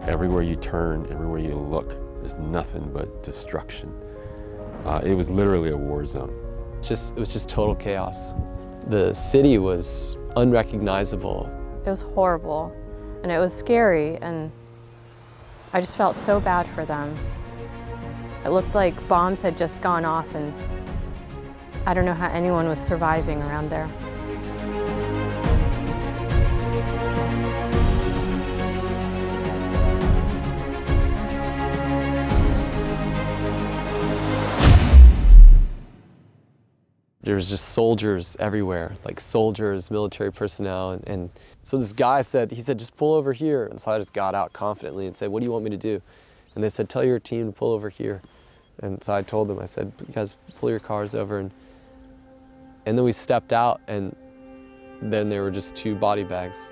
Everywhere you turn, everywhere you look, there's nothing but destruction. It was literally a war zone. It was just total chaos. The city was unrecognizable. It was horrible, and it was scary, and I just felt so bad for them. It looked like bombs had just gone off, and I don't know how anyone was surviving around there. There was just soldiers everywhere, like soldiers, military personnel, and so this guy said, just pull over here. And so I just got out confidently and said, what do you want me to do? And they said, tell your team to pull over here. And so I told them, I said, you guys pull your cars over. And then we stepped out, and then there were just 2 body bags.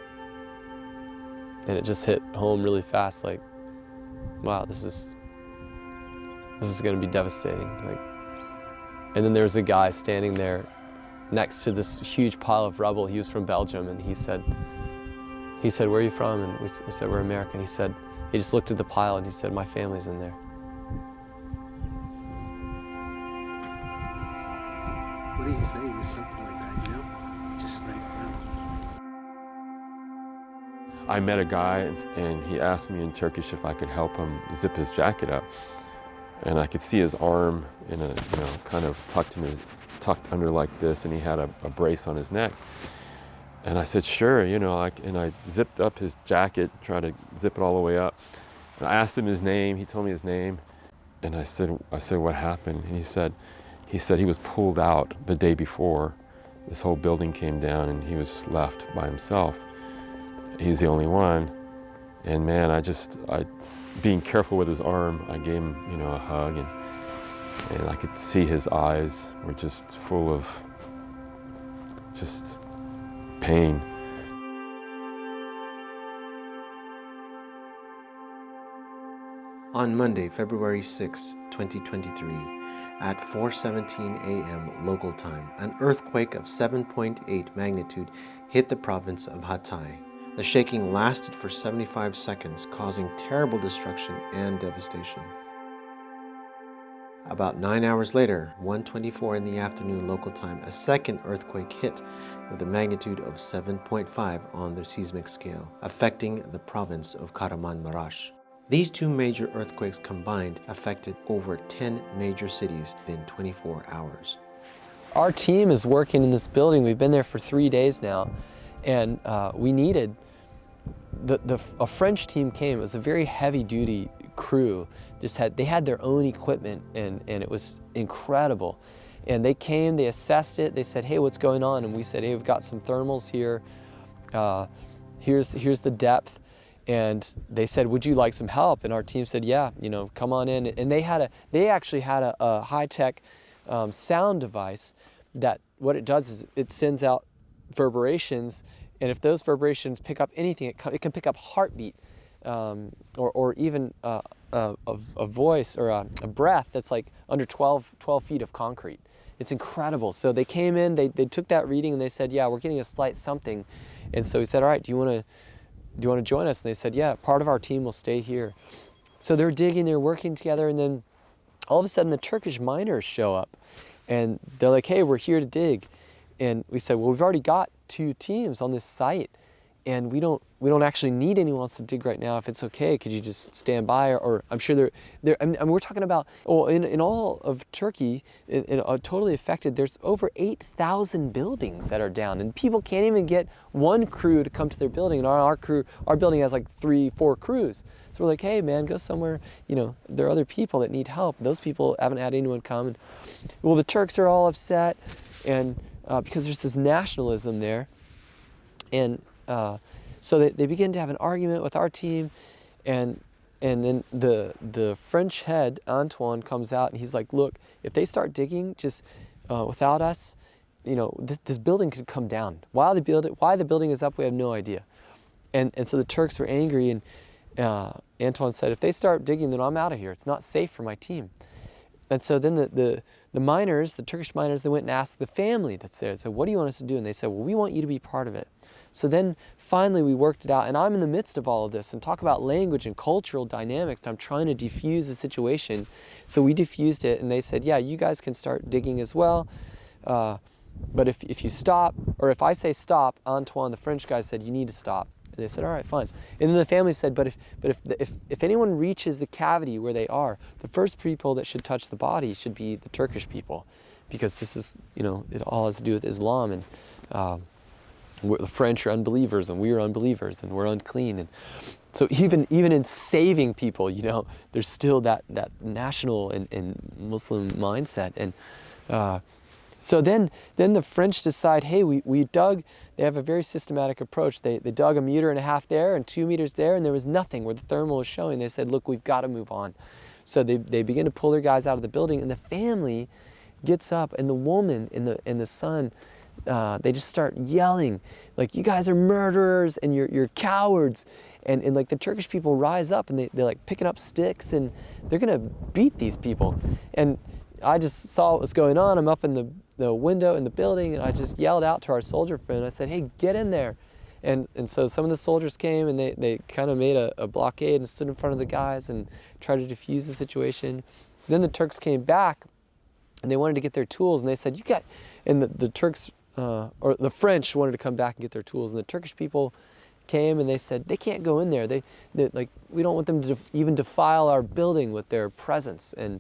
And it just hit home really fast, like, wow, this is gonna be devastating. Like, and then there was a guy standing there next to this huge pile of rubble. He was from Belgium, and he said, where are you from? And we said, we're American. He just looked at the pile and he said, my family's in there. What did he say? It was something like that, you know? It's just like, wow. I met a guy, and he asked me in Turkish if I could help him zip his jacket up. And I could see his arm in a, kind of tucked under like this, and he had a brace on his neck. And I said, sure, and I zipped up his jacket, tried to zip it all the way up. And I asked him his name. He told me his name. And I said, what happened? And he said he was pulled out the day before. This whole building came down, and he was left by himself. He was the only one. And man, being careful with his arm, I gave him, a hug, and I could see his eyes were just full of just pain. On Monday, February 6, 2023, at 4:17 a.m. local time, an earthquake of 7.8 magnitude hit the province of Hatay. The shaking lasted for 75 seconds, causing terrible destruction and devastation. About 9 hours later, 1:24 in the afternoon local time, a second earthquake hit with a magnitude of 7.5 on the seismic scale, affecting the province of Kahramanmaraş. These 2 major earthquakes combined affected over 10 major cities in 24 hours. Our team is working in this building. We've been there for 3 days now, and we needed a French team came. It was a very heavy-duty crew. They had their own equipment, and it was incredible. And they came, they assessed it. They said, hey, what's going on? And we said, hey, we've got some thermals here. Here's the depth. And they said, would you like some help? And our team said, yeah, come on in. And they actually had a high-tech sound device that what it does is it sends out reverberations. And if those vibrations pick up anything, it can pick up heartbeat, or even a voice or a breath that's like under 12 feet of concrete. It's incredible. So they came in, they took that reading, and they said, yeah, we're getting a slight something. And so we said, all right, do you want to join us? And they said, yeah, part of our team will stay here. So they're digging, they're working together, and then all of a sudden the Turkish miners show up, and they're like, hey, we're here to dig. And we said, well, we've already got 2 teams on this site, and we don't actually need anyone else to dig right now. If it's okay, could you just stand by? Or I'm sure we're talking about, in all of Turkey, totally affected, there's over 8,000 buildings that are down, and people can't even get 1 crew to come to their building. And our building has like 3-4 crews. So we're like, hey man, go somewhere, there are other people that need help. Those people haven't had anyone come. And, well, the Turks are all upset, and because there's this nationalism there. And so they begin to have an argument with our team, and then the French head, Antoine, comes out, and he's like, look, if they start digging just without us, this building could come down. Why the building is up, we have no idea. And so the Turks were angry, and Antoine said, if they start digging, then I'm out of here. It's not safe for my team. And so then the the miners, the Turkish miners, they went and asked the family that's there. So what do you want us to do? And they said, well, we want you to be part of it. So then finally we worked it out, and I'm in the midst of all of this and talk about language and cultural dynamics, and I'm trying to defuse the situation. So we diffused it, and they said, yeah, you guys can start digging as well. But if you stop, or if I say stop, Antoine, the French guy, said, you need to stop. And they said, all right, fine. And then the family said, but if anyone reaches the cavity where they are, the first people that should touch the body should be the Turkish people, because this is, you know, it all has to do with Islam, and the French are unbelievers, and we are unbelievers, and we're unclean. And so even in saving people, you know, there's still that national and Muslim mindset. And so then the French decide, hey, we dug. They have a very systematic approach. They dug 1.5 meters there and 2 meters there, and there was nothing where the thermal was showing. They said, look, we've got to move on. So they begin to pull their guys out of the building, and the family gets up, and the woman and the son, they just start yelling, like, you guys are murderers, and you're cowards. And like the Turkish people rise up, and they're like picking up sticks, and they're gonna beat these people. And I just saw what was going on. I'm up in the window in the building, and I just yelled out to our soldier friend. I said, hey, get in there. And so some of the soldiers came, and they kind of made a blockade and stood in front of the guys and tried to defuse the situation. Then the Turks came back, and they wanted to get their tools, and they said, and the Turks, or the French wanted to come back and get their tools, and the Turkish people came, and they said, they can't go in there. They like, we don't want them to even defile our building with their presence. And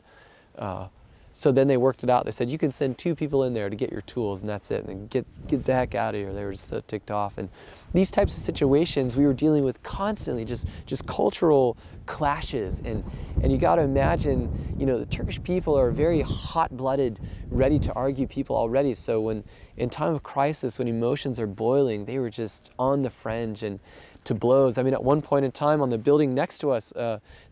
so then they worked it out. They said, you can send 2 people in there to get your tools, and that's it. And get the heck out of here. They were just so ticked off. And these types of situations we were dealing with constantly, just cultural clashes. And you got to imagine, you know, the Turkish people are very hot-blooded, ready to argue people already. So when in time of crisis, when emotions are boiling, they were just on the fringe and to blows. I mean, at one point in time on the building next to us,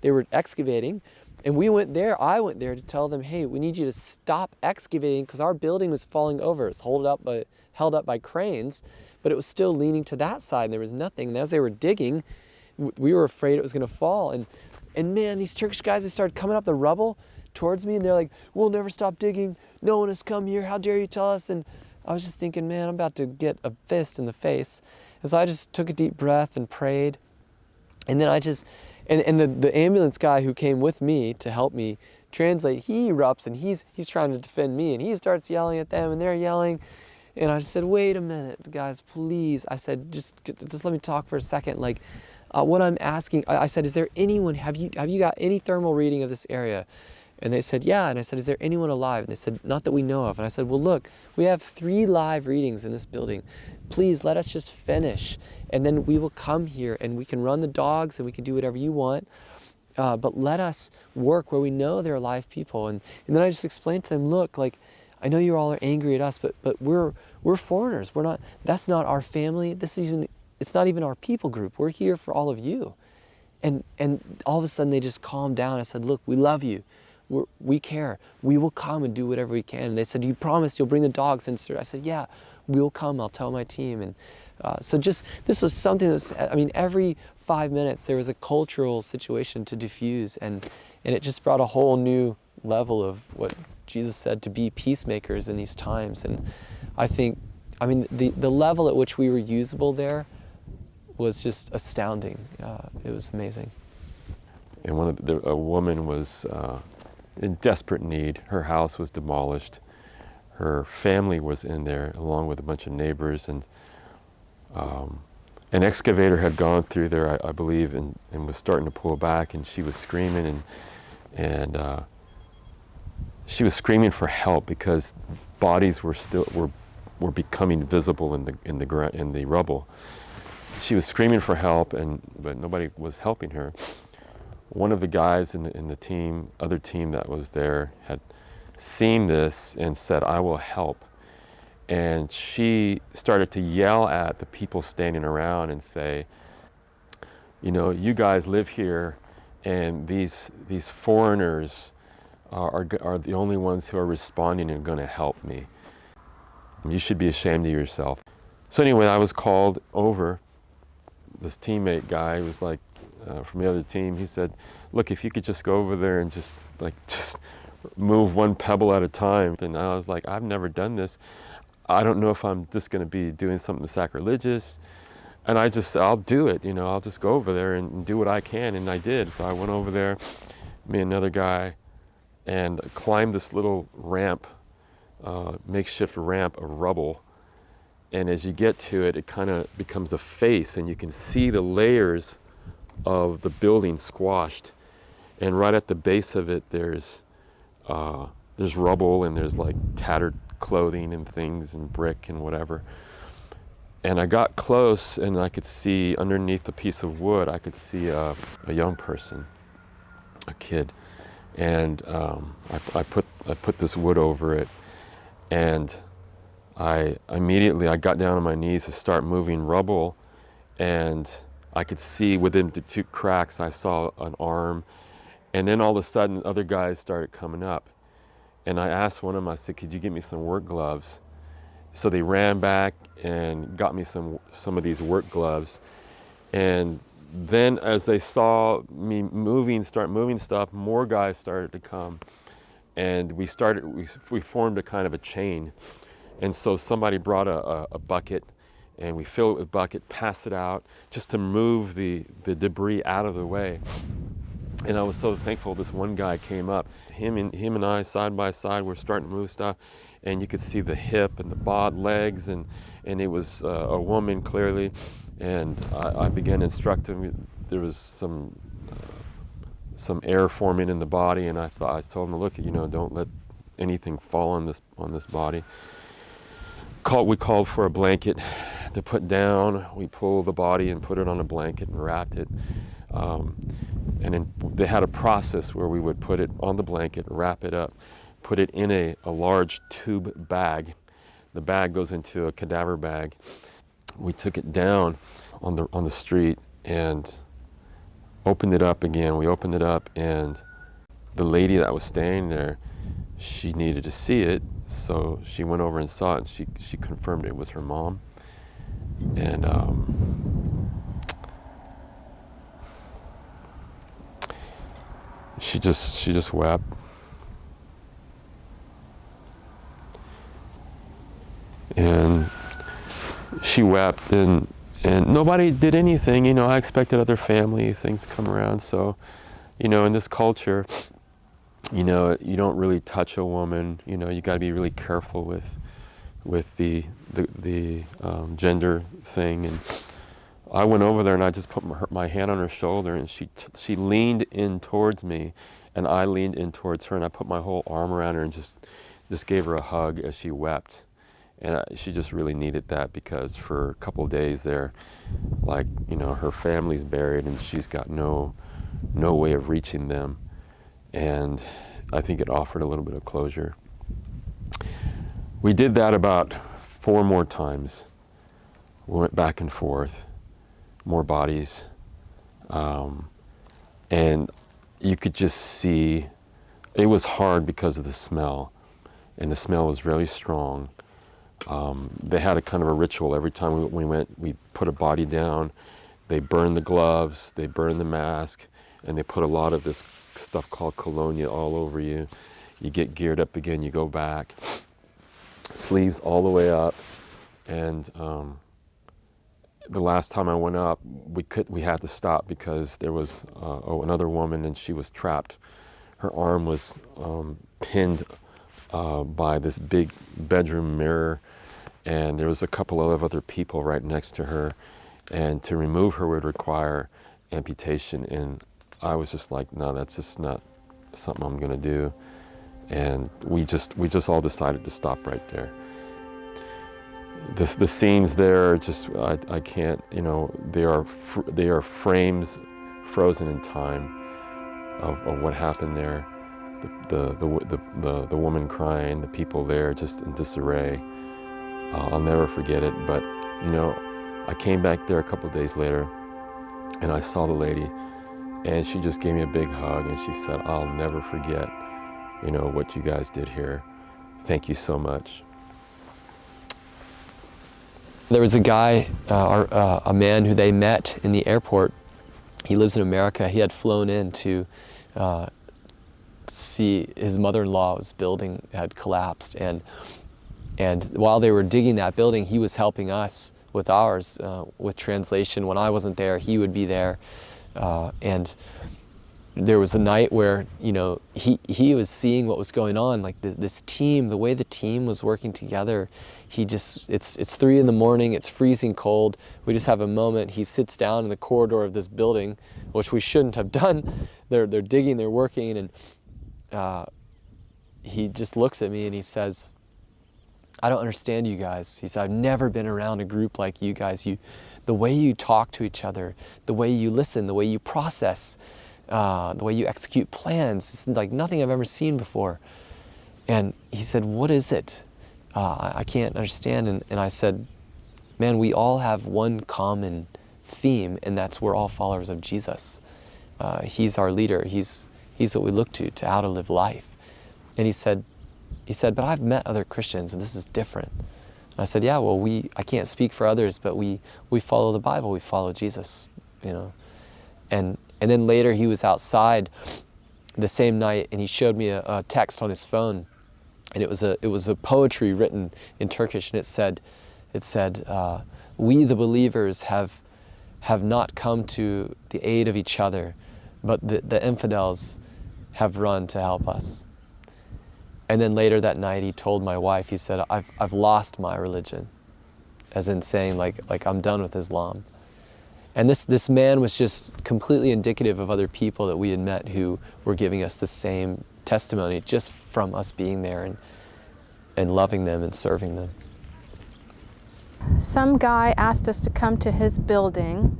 they were excavating. And I went there to tell them, hey, we need you to stop excavating, because our building was falling over. It's held up by cranes, but it was still leaning to that side, and there was nothing. And as they were digging, we were afraid it was going to fall. And man, these Turkish guys, they started coming up the rubble towards me, and they're like, we'll never stop digging. No one has come here. How dare you tell us? And I was just thinking, man, I'm about to get a fist in the face. And so I just took a deep breath and prayed. And then and the ambulance guy who came with me to help me translate, he erupts, and he's trying to defend me, and he starts yelling at them, and they're yelling. And I just said, wait a minute, guys, please. I said, just let me talk for a second. Like, what I'm asking, I said, is there anyone, have you got any thermal reading of this area? And they said, yeah. And I said, is there anyone alive? And they said, not that we know of. And I said, well, look, we have 3 live readings in this building. Please let us just finish, and then we will come here, and we can run the dogs, and we can do whatever you want. But let us work where we know there are live people. And then I just explained to them, look, like, I know you all are angry at us, but we're foreigners. That's not our family. It's not even our people group. We're here for all of you. And all of a sudden they just calmed down. I said, look, we love you. We care. We will come and do whatever we can. And they said, you promised you'll bring the dogs in, sir. I said, yeah, we'll come. I'll tell my team. And so this was something every 5 minutes there was a cultural situation to diffuse, and it just brought a whole new level of what Jesus said, to be peacemakers in these times. And I think, the level at which we were usable there was just astounding. It was amazing. And a woman was in desperate need. Her house was demolished. Her family was in there, along with a bunch of neighbors, and an excavator had gone through there, I believe, and was starting to pull back, and she was screaming, and she was screaming for help, because bodies were becoming visible in the rubble. She was screaming for help, but nobody was helping her. One of the guys in the other team that was there had seen this and said, I will help. And she started to yell at the people standing around and say, you know, you guys live here, and these foreigners are the only ones who are responding and going to help me. You should be ashamed of yourself. So anyway, I was called over. This teammate guy was like, from the other team, he said, look, if you could just go over there and just move one pebble at a time. And I was like, I've never done this. I don't know if I'm just going to be doing something sacrilegious. And I'll do it, I'll just go over there and do what I can. And I did. So I went over there, me and another guy, and climbed this little ramp, makeshift ramp of rubble. And as you get to it, it kind of becomes a face, and you can see the layers of the building squashed. And right at the base of it, there's rubble, and there's like tattered clothing and things and brick and whatever. And I got close, and I could see underneath a piece of wood, I could see a young person, a kid. And I put this wood over it, and I got down on my knees to start moving rubble, and I could see within the two cracks, I saw an arm. And then all of a sudden, other guys started coming up. And I asked one of them, I said, could you get me some work gloves? So they ran back and got me some of these work gloves. And then as they saw me start moving stuff, more guys started to come. And we formed a kind of a chain. And so somebody brought a bucket, and we fill it with bucket, pass it out, just to move the debris out of the way. And I was so thankful this one guy came up. Him and I, side by side, were starting to move stuff, and you could see the hip and the legs, and it was a woman clearly. And I began instructing. There was some air forming in the body, and I told him, look, don't let anything fall on this body. We called for a blanket to put down. We pulled the body and put it on a blanket and wrapped it. And then they had a process where we would put it on the blanket, wrap it up, put it in a large tube bag. The bag goes into a cadaver bag. We took it down on the street and opened it up again. We opened it up, and the lady that was staying there, she needed to see it, so she went over and saw it, and she confirmed it was her mom. And she just wept. And she wept, and nobody did anything. I expected other family things to come around. So, in this culture, you don't really touch a woman. You got to be really careful with the gender thing. And I went over there and I just put my hand on her shoulder, and she leaned in towards me, and I leaned in towards her, and I put my whole arm around her and just gave her a hug as she wept. And she just really needed that, because for a couple of days there, her family's buried and she's got no way of reaching them. And I think it offered a little bit of closure. We did that about 4 more times. We went back and forth, more bodies. And you could just see, it was hard because of the smell. And the smell was really strong. They had a kind of a ritual every time we went. We put a body down, they burned the gloves, they burned the mask, and they put a lot of this stuff called colonia all over you. You get geared up again, you go back, sleeves all the way up. And the last time I went up, we had to stop because there was another woman, and she was trapped. Her arm was pinned by this big bedroom mirror, and there was a couple of other people right next to her, and to remove her would require amputation. And I was just like, no, that's just not something I'm gonna do. And we just all decided to stop right there. The scenes there, I can't, they are frames frozen in time of what happened there. The woman crying, the people there just in disarray. I'll never forget it. But I came back there a couple of days later, and I saw the lady, and she just gave me a big hug, and she said, "I'll never forget, what you guys did here. Thank you so much." There was a guy, a man who they met in the airport. He lives in America. He had flown in to see his mother-in-law's building had collapsed, and while they were digging that building, he was helping us with ours, with translation. When I wasn't there, he would be there, and there was a night where, you know, he was seeing what was going on, like this team, the way the team was working together. It's 3 in the morning, it's freezing cold. We just have a moment. He sits down in the corridor of this building, which we shouldn't have done. They're digging, they're working, and he just looks at me and he says, "I don't understand you guys." He said, "I've never been around a group like you guys. The way you talk to each other, the way you listen, the way you process, the way you execute plans, it's like nothing I've ever seen before." And he said, "What is it? I can't understand." And I said, "Man, we all have one common theme, and that's we're all followers of Jesus. He's our leader. He's what we look to how to live life." And he said, "But I've met other Christians, and this is different." And I said, "Yeah, well, I can't speak for others, but we follow the Bible. We follow Jesus, you know." And then later he was outside the same night, and he showed me a text on his phone, and it was a poetry written in Turkish, and it said, "We the believers have not come to the aid of each other, but the infidels have run to help us." And then later that night he told my wife, he said, I've lost my religion," as in saying like I'm done with Islam. And this man was just completely indicative of other people that we had met who were giving us the same testimony just from us being there and loving them and serving them. Some guy asked us to come to his building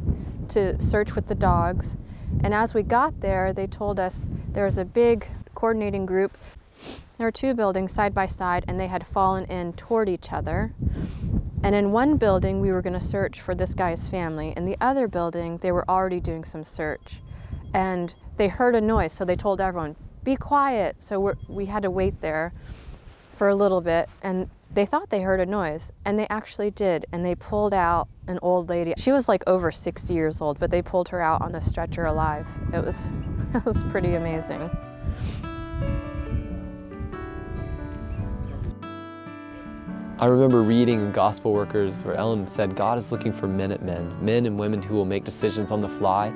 to search with the dogs. And as we got there, they told us there was a big coordinating group. There were 2 buildings side by side, and they had fallen in toward each other. And in one building, we were going to search for this guy's family. In the other building, they were already doing some search. And they heard a noise, so they told everyone, "Be quiet." So we had to wait there for a little bit, and they thought they heard a noise, and they actually did. And they pulled out an old lady. She was like over 60 years old, but they pulled her out on the stretcher alive. It was pretty amazing. I remember reading in Gospel Workers where Ellen said, God is looking for men and women who will make decisions on the fly.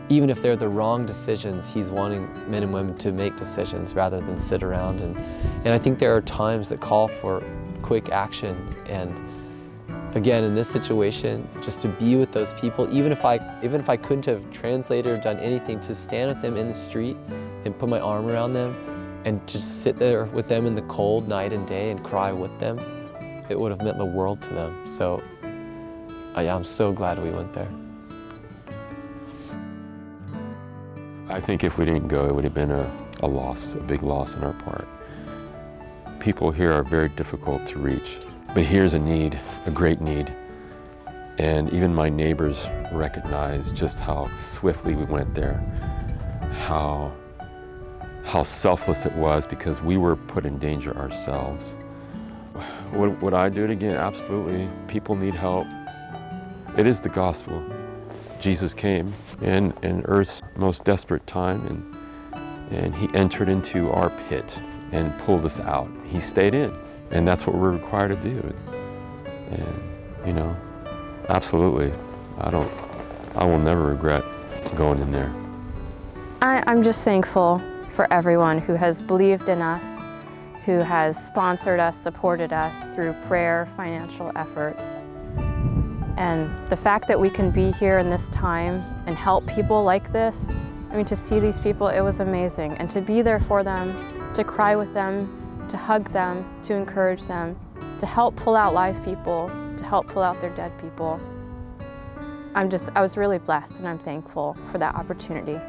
Even if they're the wrong decisions, He's wanting men and women to make decisions rather than sit around. And I think there are times that call for quick action. And again, in this situation, just to be with those people, even if I couldn't have translated or done anything, to stand with them in the street and put my arm around them and just sit there with them in the cold night and day and cry with them, it would have meant the world to them. So I'm so glad we went there. I think if we didn't go, it would have been a loss, a big loss on our part. People here are very difficult to reach, but here's a need, a great need. And even my neighbors recognize just how swiftly we went there, how selfless it was, because we were put in danger ourselves. Would I do it again? Absolutely. People need help. It is the gospel. Jesus came in Earth's most desperate time, and He entered into our pit and pulled us out. He stayed in, and that's what we're required to do. And, absolutely, I will never regret going in there. I'm just thankful for everyone who has believed in us, who has sponsored us, supported us through prayer, financial efforts. And the fact that we can be here in this time and help people like this, to see these people, it was amazing. And to be there for them, to cry with them, to hug them, to encourage them, to help pull out live people, to help pull out their dead people. I was really blessed, and I'm thankful for that opportunity.